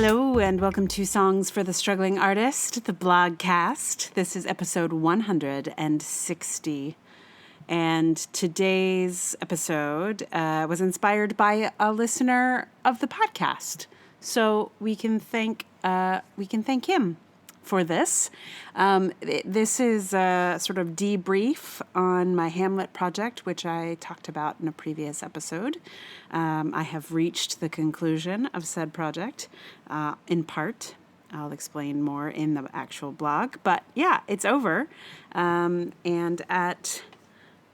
Hello and welcome to Songs for the Struggling Artist, the blogcast. This is episode 160. And today's episode was inspired by a listener of the podcast. So we can thank him for this. This is a sort of debrief on my Hamlet project, which I talked about in a previous episode. I have reached the conclusion of said project, in part. I'll explain more in the actual blog. But yeah, it's over. And at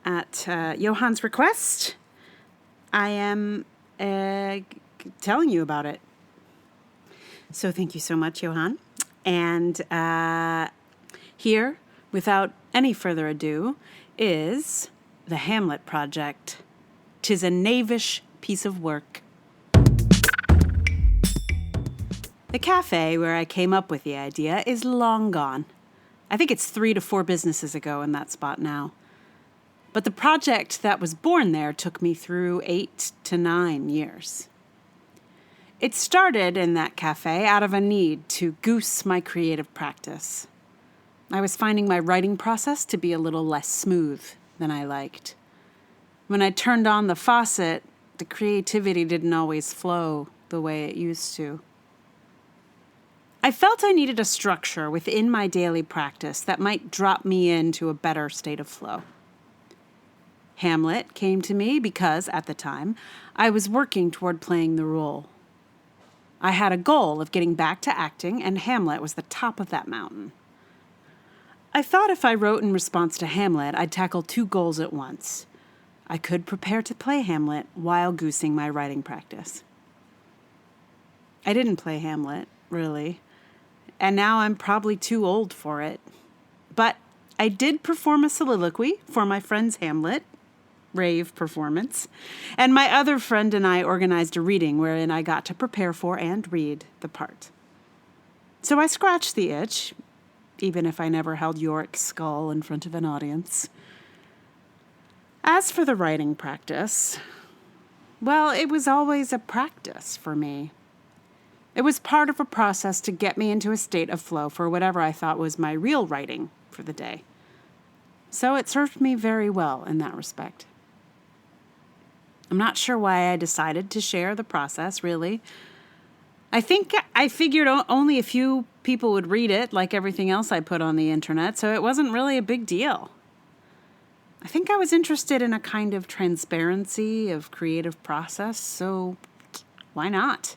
Johann's request, I am telling you about it. So thank you so much, Johann. And here, without any further ado, is the Hamlet project. 'Tis a knavish piece of work. The cafe where I came up with the idea is long gone. I think it's 3 to 4 businesses ago in that spot now. But the project that was born there took me through 8 to 9 years. It started in that cafe out of a need to goose my creative practice. I was finding my writing process to be a little less smooth than I liked. When I turned on the faucet, the creativity didn't always flow the way it used to. I felt I needed a structure within my daily practice that might drop me into a better state of flow. Hamlet came to me because, at the time, I was working toward playing the role. I had a goal of getting back to acting, and Hamlet was the top of that mountain. I thought if I wrote in response to Hamlet, I'd tackle 2 goals at once. I could prepare to play Hamlet while goosing my writing practice. I didn't play Hamlet, really, and now I'm probably too old for it. But I did perform a soliloquy for my friend's Hamlet rave performance, and my other friend and I organized a reading wherein I got to prepare for and read the part. So I scratched the itch, even if I never held Yorick's skull in front of an audience. As for the writing practice, well, it was always a practice for me. It was part of a process to get me into a state of flow for whatever I thought was my real writing for the day. So it served me very well in that respect. I'm not sure why I decided to share the process, really. I think I figured only a few people would read it, like everything else I put on the internet, so it wasn't really a big deal. I think I was interested in a kind of transparency of creative process, so why not?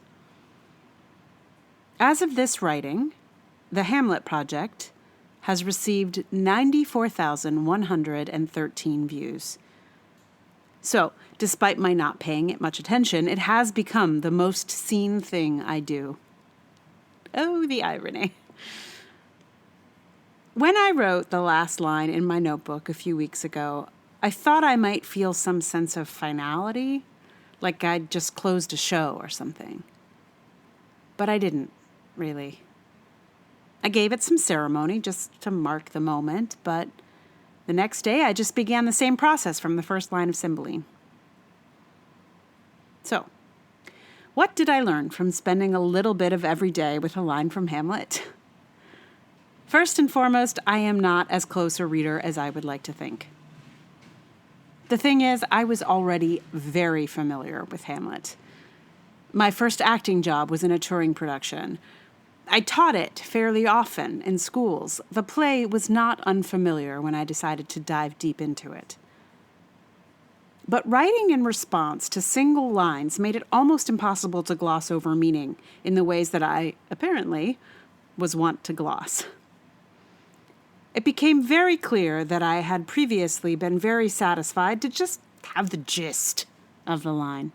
As of this writing, the Hamlet project has received 94,113 views. So, despite my not paying it much attention, it has become the most seen thing I do. Oh, the irony. When I wrote the last line in my notebook a few weeks ago, I thought I might feel some sense of finality, like I'd just closed a show or something. But I didn't, really. I gave it some ceremony just to mark the moment, but the next day I just began the same process from the first line of Cymbeline. So, what did I learn from spending a little bit of every day with a line from Hamlet? First and foremost, I am not as close a reader as I would like to think. The thing is, I was already very familiar with Hamlet. My first acting job was in a touring production. I taught it fairly often in schools. The play was not unfamiliar when I decided to dive deep into it. But writing in response to single lines made it almost impossible to gloss over meaning in the ways that I, apparently, was wont to gloss. It became very clear that I had previously been very satisfied to just have the gist of the line.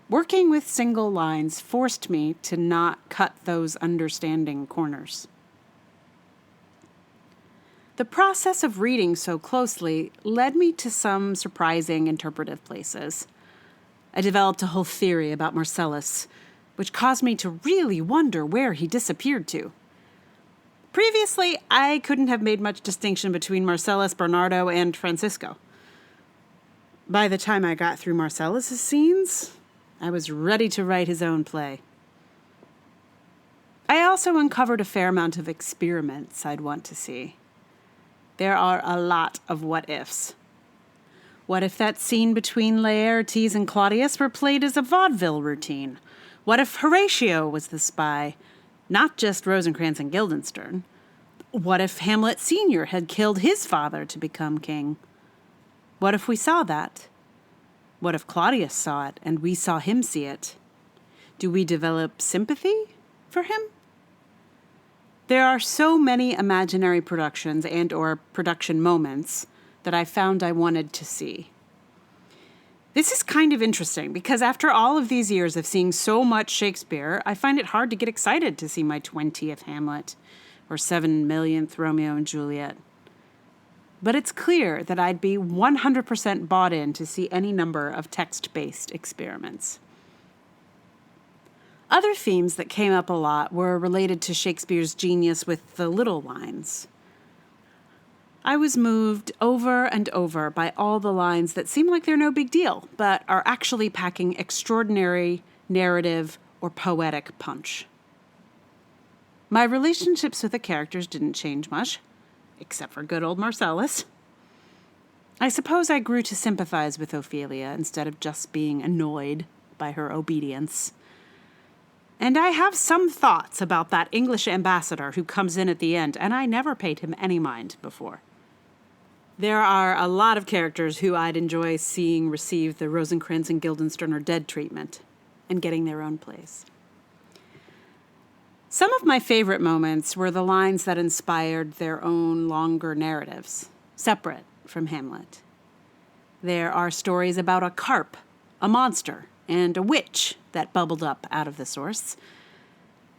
Working with single lines forced me to not cut those understanding corners. The process of reading so closely led me to some surprising interpretive places. I developed a whole theory about Marcellus, which caused me to really wonder where he disappeared to. Previously, I couldn't have made much distinction between Marcellus, Bernardo, and Francisco. By the time I got through Marcellus's scenes, I was ready to write his own play. I also uncovered a fair amount of experiments I'd want to see. There are a lot of what-ifs. What if that scene between Laertes and Claudius were played as a vaudeville routine? What if Horatio was the spy, not just Rosencrantz and Guildenstern? What if Hamlet Sr. had killed his father to become king? What if we saw that? What if Claudius saw it and we saw him see it? Do we develop sympathy for him? There are so many imaginary productions and or production moments that I found I wanted to see. This is kind of interesting because after all of these years of seeing so much Shakespeare, I find it hard to get excited to see my 20th Hamlet or 7 millionth Romeo and Juliet. But it's clear that I'd be 100% bought in to see any number of text-based experiments. Other themes that came up a lot were related to Shakespeare's genius with the little lines. I was moved over and over by all the lines that seem like they're no big deal, but are actually packing extraordinary narrative or poetic punch. My relationships with the characters didn't change much, except for good old Marcellus. I suppose I grew to sympathize with Ophelia instead of just being annoyed by her obedience. And I have some thoughts about that English ambassador who comes in at the end, and I never paid him any mind before. There are a lot of characters who I'd enjoy seeing receive the Rosencrantz and Guildenstern are dead treatment and getting their own place. Some of my favorite moments were the lines that inspired their own longer narratives, separate from Hamlet. There are stories about a carp, a monster, and a witch that bubbled up out of the source.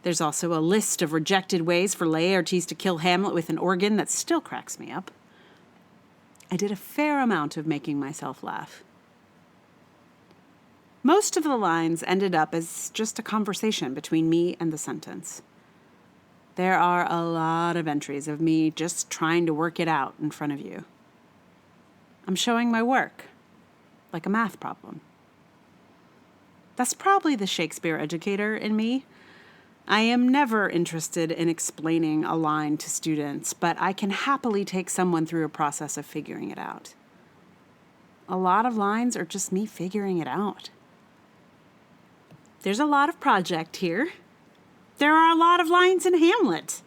There's also a list of rejected ways for Laertes to kill Hamlet with an organ that still cracks me up. I did a fair amount of making myself laugh. Most of the lines ended up as just a conversation between me and the sentence. There are a lot of entries of me just trying to work it out in front of you. I'm showing my work, like a math problem. That's probably the Shakespeare educator in me. I am never interested in explaining a line to students, but I can happily take someone through a process of figuring it out. A lot of lines are just me figuring it out. There's a lot of project here. There are a lot of lines in Hamlet.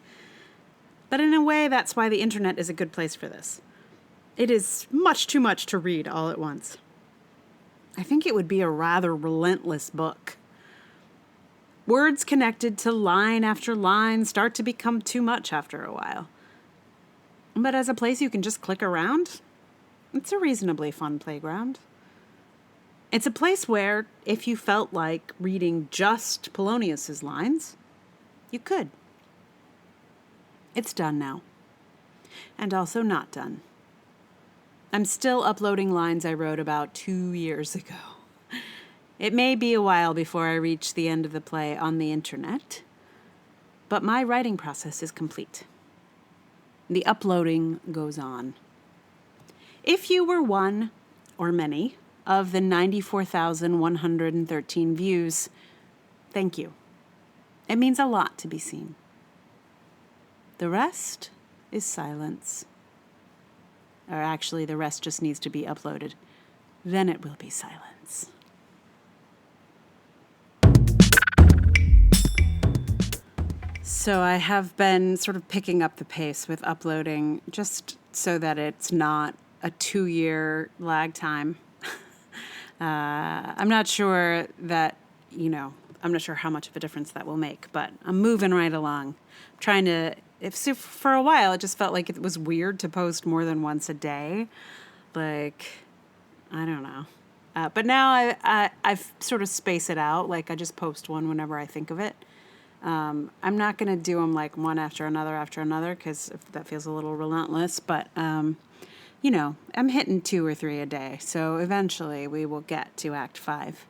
But in a way, that's why the internet is a good place for this. It is much too much to read all at once. I think it would be a rather relentless book. Words connected to line after line start to become too much after a while. But as a place you can just click around, it's a reasonably fun playground. It's a place where, if you felt like reading just Polonius's lines, you could. It's done now. And also not done. I'm still uploading lines I wrote about 2 years ago. It may be a while before I reach the end of the play on the internet, but my writing process is complete. The uploading goes on. If you were one, or many, of the 94,113 views, thank you. It means a lot to be seen. The rest is silence. Or actually, the rest just needs to be uploaded. Then it will be silence. So I have been sort of picking up the pace with uploading just so that it's not a 2-year lag time. I'm not sure that, I'm not sure how much of a difference that will make, but I'm moving right along. I'm trying to, for a while, it just felt like it was weird to post more than once a day. Like, I don't know. But now I've sort of spaced it out. Like, I just post one whenever I think of it. I'm not going to do them like one after another, because that feels a little relentless. But, I'm hitting 2 or 3 a day. So eventually we will get to Act 5.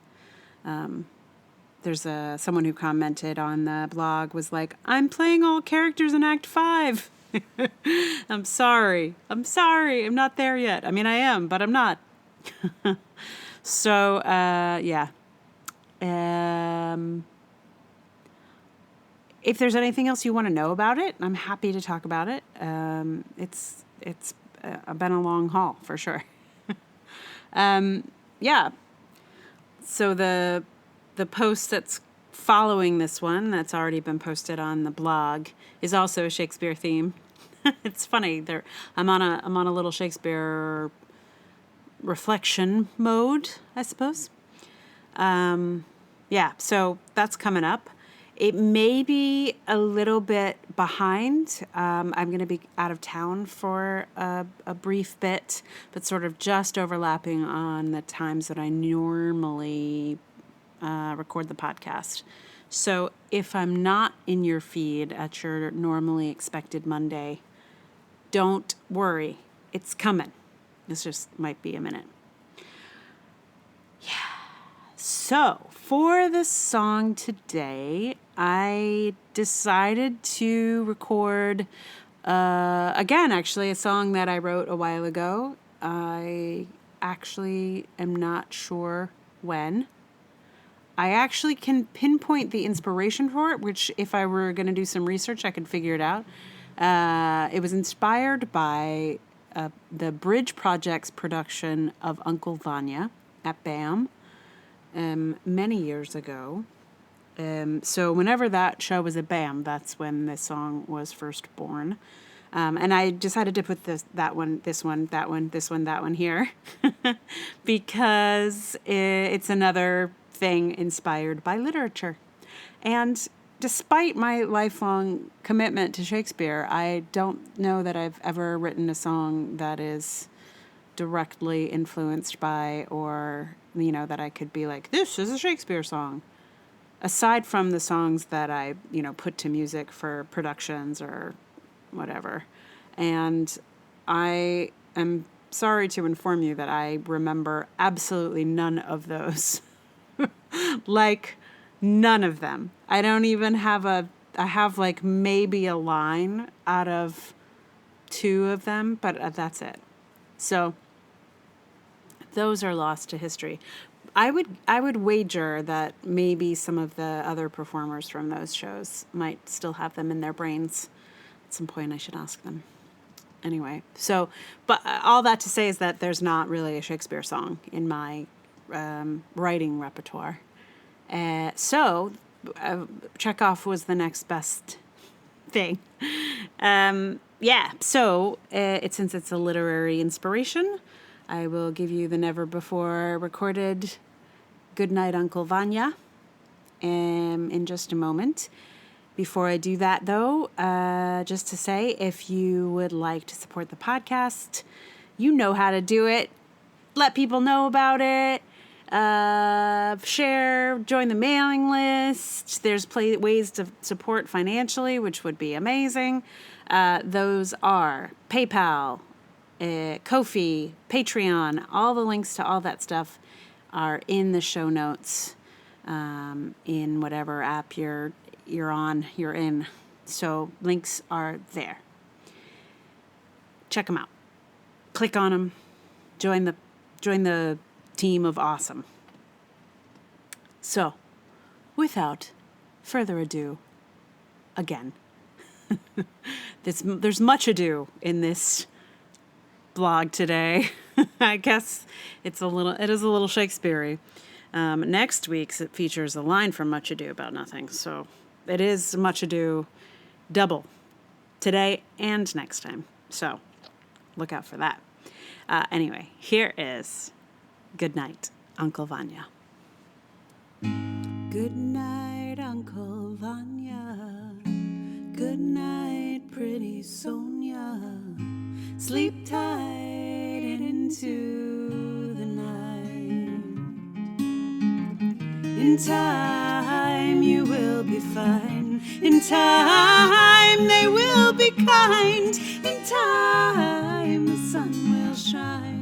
There's someone who commented on the blog was like, I'm playing all characters in Act 5. I'm sorry. I'm not there yet. I mean, I am, but I'm not. So, yeah. if there's anything else you want to know about it, I'm happy to talk about it. It's been a long haul for sure. Yeah. So the post that's following this one, that's already been posted on the blog, is also a Shakespeare theme. It's funny. I'm on a little Shakespeare reflection mode, I suppose. Yeah, so that's coming up. It may be a little bit behind. I'm going to be out of town for a brief bit, but sort of just overlapping on the times that I normally record the podcast. So if I'm not in your feed at your normally expected Monday, don't worry. It's coming. This just might be a minute. So, for the song today, I decided to record, again, actually, a song that I wrote a while ago. I actually am not sure when. I actually can pinpoint the inspiration for it, which if I were going to do some research, I could figure it out. It was inspired by the Bridge Project's production of Uncle Vanya at BAM. Many years ago. So whenever that show was at BAM, that's when this song was first born. And I decided to put that one here because it's another thing inspired by literature. And despite my lifelong commitment to Shakespeare, I don't know that I've ever written a song that is directly influenced by, or that I could be like, this is a Shakespeare song, aside from the songs that I put to music for productions or whatever. And I am sorry to inform you that I remember absolutely none of those. Like none of them. I don't even have I have like maybe a line out of 2 of them, but that's it. So those are lost to history. I would wager that maybe some of the other performers from those shows might still have them in their brains. At some point I should ask them. Anyway, so, but all that to say is that there's not really a Shakespeare song in my writing repertoire. So Chekhov was the next best thing. Yeah, so since it's a literary inspiration, I will give you the never before recorded Goodnight Uncle Vanya in just a moment. Before I do that, though, just to say, if you would like to support the podcast, you know how to do it. Let people know about it. Share, join the mailing list. There's ways to support financially, which would be amazing. Those are PayPal, Ko-fi, Patreon. All the links to all that stuff are in the show notes, in whatever app you're in. So links are there. Check them out. Click on them. Join the team of awesome. So, without further ado, again, there's much ado in this blog today. I guess it is a little Shakespeare-y. Next week's it features a line from Much Ado About Nothing, so it is Much Ado double today and next time. So look out for that. Anyway, here is Good Night, Uncle Vanya. Good night, Uncle Vanya. Good night, pretty Sonia. Sleep tight into the night. In time you will be fine. In time they will be kind. In time the sun will shine.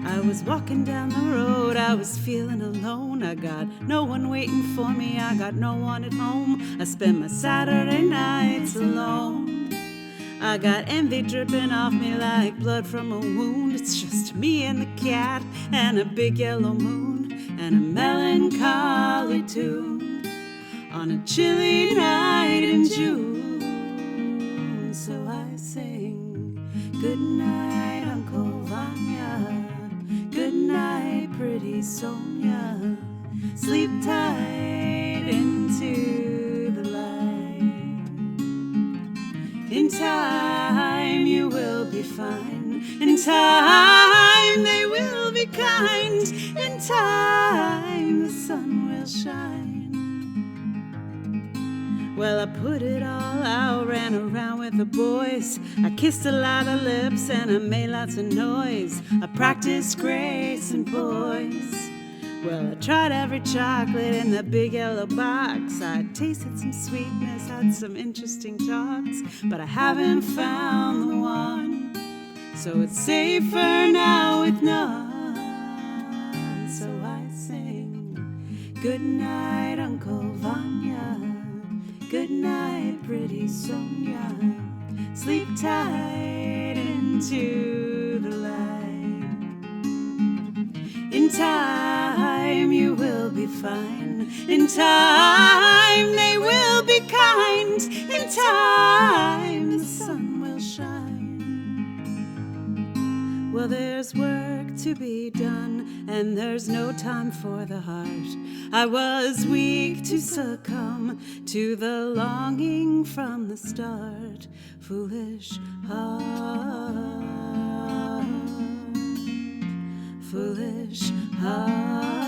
I was walking down the road, I was feeling alone. I got no one waiting for me, I got no one at home. I spend my Saturday nights alone. I got envy dripping off me like blood from a wound. It's just me and the cat and a big yellow moon and a melancholy tune. on a chilly night in June. So I sing, good night, Uncle Vanya. Good night, pretty Sonia. Sleep tight into the light. In time you will be fine. In time they will be kind. In time the sun will shine. Well, I put it all out, ran around with the boys. I kissed a lot of lips and I made lots of noise. I practiced grace and poise. Well, I tried every chocolate in the big yellow box. I tasted some sweetness, had some interesting talks, but I haven't found the one. So it's safer now with none. So I sing, good night, Uncle Vanya. Good night, pretty Sonia. Sleep tight into the light. In time you will be fine. In time they will be kind. In time the sun will shine. Well, there's work to be done, and there's no time for the heart. I was weak to succumb to the longing from the start. Foolish heart, foolish heart.